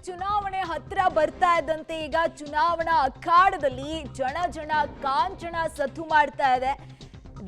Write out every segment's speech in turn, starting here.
ಚುನಾವಣೆ ಹತ್ರ ಬರ್ತಾ ಇದ್ದಂತೆ ಈಗ ಚುನಾವಣಾ ಅಖಾಡದಲ್ಲಿ ಜನ ಕಾಂಚನ ಸದ್ದು ಮಾಡ್ತಾ ಇದೆ.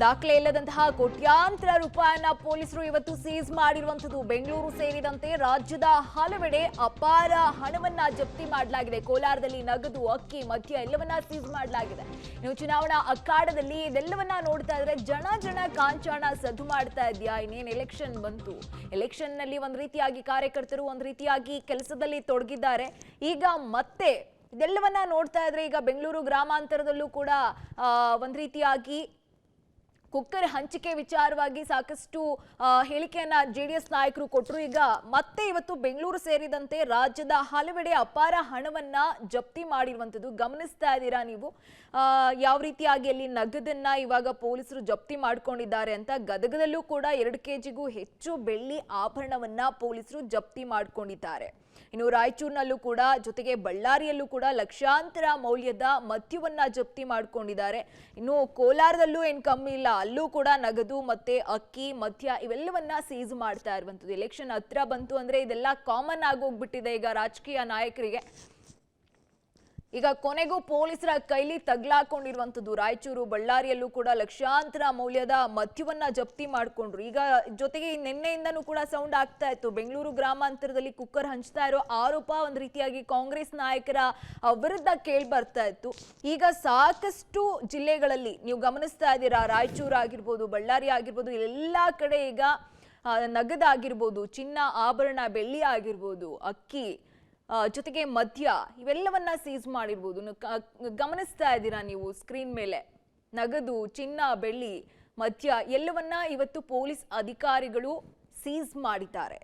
ದಾಖಲೆ ಇಲ್ಲದಂತಹ ಕೋಟ್ಯಾಂತರ ರೂಪಾಯಿನ ಪೊಲೀಸರು ಇವತ್ತು ಸೀಸ್ ಮಾಡಿರುವಂತದ್ದು. ಬೆಂಗಳೂರು ಸೇರಿದಂತೆ ರಾಜ್ಯದ ಹಲವೆಡೆ ಅಪಾರ ಹಣವನ್ನ ಜಪ್ತಿ ಮಾಡಲಾಗಿದೆ. ಕೋಲಾರದಲ್ಲಿ ನಗದು, ಅಕ್ಕಿ, ಮದ್ಯ ಎಲ್ಲವನ್ನ ಸೀಸ್ ಮಾಡಲಾಗಿದೆ. ನೀವು ಚುನಾವಣಾ ಅಖಾಡದಲ್ಲಿ ಇದೆಲ್ಲವನ್ನ ನೋಡ್ತಾ ಇದ್ರೆ ಜನ ಕಾಂಚನ ಸದ್ದು ಮಾಡ್ತಾ ಇದೆಯಾ? ಇನ್ನೇನು ಎಲೆಕ್ಷನ್ ಬಂತು, ಎಲೆಕ್ಷನ್ ನಲ್ಲಿ ಒಂದ್ ರೀತಿಯಾಗಿ ಕಾರ್ಯಕರ್ತರು ಒಂದ್ ರೀತಿಯಾಗಿ ಕೆಲಸದಲ್ಲಿ ತೊಡಗಿದ್ದಾರೆ. ಈಗ ಮತ್ತೆ ಇದೆಲ್ಲವನ್ನ ನೋಡ್ತಾ ಇದ್ರೆ ಈಗ ಬೆಂಗಳೂರು ಗ್ರಾಮಾಂತರದಲ್ಲೂ ಕೂಡ ಒಂದ್ ರೀತಿಯಾಗಿ ಕುಕ್ಕರ್ ಹಂಚಿಕೆ ವಿಚಾರವಾಗಿ ಸಾಕಷ್ಟು ಹೇಳಿಕೆಯನ್ನ ಜೆಡಿಎಸ್ ನಾಯಕರು ಕೊಟ್ಟರು. ಈಗ ಮತ್ತೆ ಇವತ್ತು ಬೆಂಗಳೂರು ಸೇರಿದಂತೆ ರಾಜ್ಯದ ಹಲವೆಡೆ ಅಪಾರ ಹಣವನ್ನ ಜಪ್ತಿ ಮಾಡಿರುವಂಥದ್ದು ಗಮನಿಸ್ತಾ ಇದ್ದೀರಾ ನೀವು. ಯಾವ ರೀತಿಯಾಗಿ ಅಲ್ಲಿ ನಗದನ್ನ ಇವಾಗ ಪೊಲೀಸರು ಜಪ್ತಿ ಮಾಡ್ಕೊಂಡಿದ್ದಾರೆ ಅಂತ. ಗದಗದಲ್ಲೂ ಕೂಡ 2 ಕೆಜಿಗೂ ಹೆಚ್ಚು ಬೆಳ್ಳಿ ಆಭರಣವನ್ನ ಪೊಲೀಸರು ಜಪ್ತಿ ಮಾಡ್ಕೊಂಡಿದ್ದಾರೆ. ಇನ್ನು ರಾಯಚೂರಿನಲ್ಲೂ ಕೂಡ, ಜೊತೆಗೆ ಬಳ್ಳಾರಿಯಲ್ಲೂ ಕೂಡ ಲಕ್ಷಾಂತರ ಮೌಲ್ಯದ ಮದ್ಯವನ್ನ ಜಪ್ತಿ ಮಾಡ್ಕೊಂಡಿದ್ದಾರೆ. ಇನ್ನು ಕೋಲಾರದಲ್ಲೂ ಏನ್ ಕಮ್ಮಿ ಇಲ್ಲ, ಅಲ್ಲೂ ಕೂಡ ನಗದು ಮತ್ತೆ ಅಕ್ಕಿ, ಮದ್ಯ ಇವೆಲ್ಲವನ್ನ ಸೀಸ್ ಮಾಡ್ತಾ ಇರುವಂತದ್ದು. ಎಲೆಕ್ಷನ್ ಹತ್ರ ಬಂತು ಅಂದ್ರೆ ಇದೆಲ್ಲ ಕಾಮನ್ ಆಗೋಗ್ಬಿಟ್ಟಿದೆ ಈಗ ರಾಜಕೀಯ ನಾಯಕರಿಗೆ. ಈಗ ಕೊನೆಗೂ ಪೊಲೀಸರ ಕೈಲಿ ತಗ್ಲಾಕೊಂಡಿರುವಂತದ್ದು. ರಾಯಚೂರು, ಬಳ್ಳಾರಿಯಲ್ಲೂ ಕೂಡ ಲಕ್ಷಾಂತರ ಮೌಲ್ಯದ ಮದ್ಯವನ್ನ ಜಪ್ತಿ ಮಾಡ್ಕೊಂಡ್ರು. ಈಗ ಜೊತೆಗೆ ನಿನ್ನೆಯಿಂದನೂ ಕೂಡ ಸೌಂಡ್ ಆಗ್ತಾ ಇತ್ತು, ಬೆಂಗಳೂರು ಗ್ರಾಮಾಂತರದಲ್ಲಿ ಕುಕ್ಕರ್ ಹಂಚ್ತಾ ಇರೋ ಆರೋಪ ಒಂದ್ ರೀತಿಯಾಗಿ ಕಾಂಗ್ರೆಸ್ ನಾಯಕರ ವಿರುದ್ಧ ಕೇಳಿ ಬರ್ತಾ ಇತ್ತು. ಈಗ ಸಾಕಷ್ಟು ಜಿಲ್ಲೆಗಳಲ್ಲಿ ನೀವು ಗಮನಿಸ್ತಾ ಇದ್ದೀರಾ, ರಾಯಚೂರು ಆಗಿರ್ಬೋದು, ಬಳ್ಳಾರಿ ಆಗಿರ್ಬೋದು, ಎಲ್ಲಾ ಕಡೆ ಈಗ ನಗದಾಗಿರ್ಬೋದು, ಚಿನ್ನ, ಆಭರಣ, ಬೆಳ್ಳಿ ಆಗಿರ್ಬೋದು, ಅಕ್ಕಿ, ಜೊತೆಗೆ ಮದ್ಯ ಇವೆಲ್ಲವನ್ನ ಸೀಸ್ ಮಾಡಿರ್ಬೋದು. ಗಮನಿಸ್ತಾ ಇದ್ದೀರಾ ನೀವು ಸ್ಕ್ರೀನ್ ಮೇಲೆ. ನಗದು, ಚಿನ್ನ, ಬೆಳ್ಳಿ, ಮದ್ಯ ಎಲ್ಲವನ್ನ ಇವತ್ತು ಪೊಲೀಸ್ ಅಧಿಕಾರಿಗಳು ಸೀಸ್ ಮಾಡಿದ್ದಾರೆ.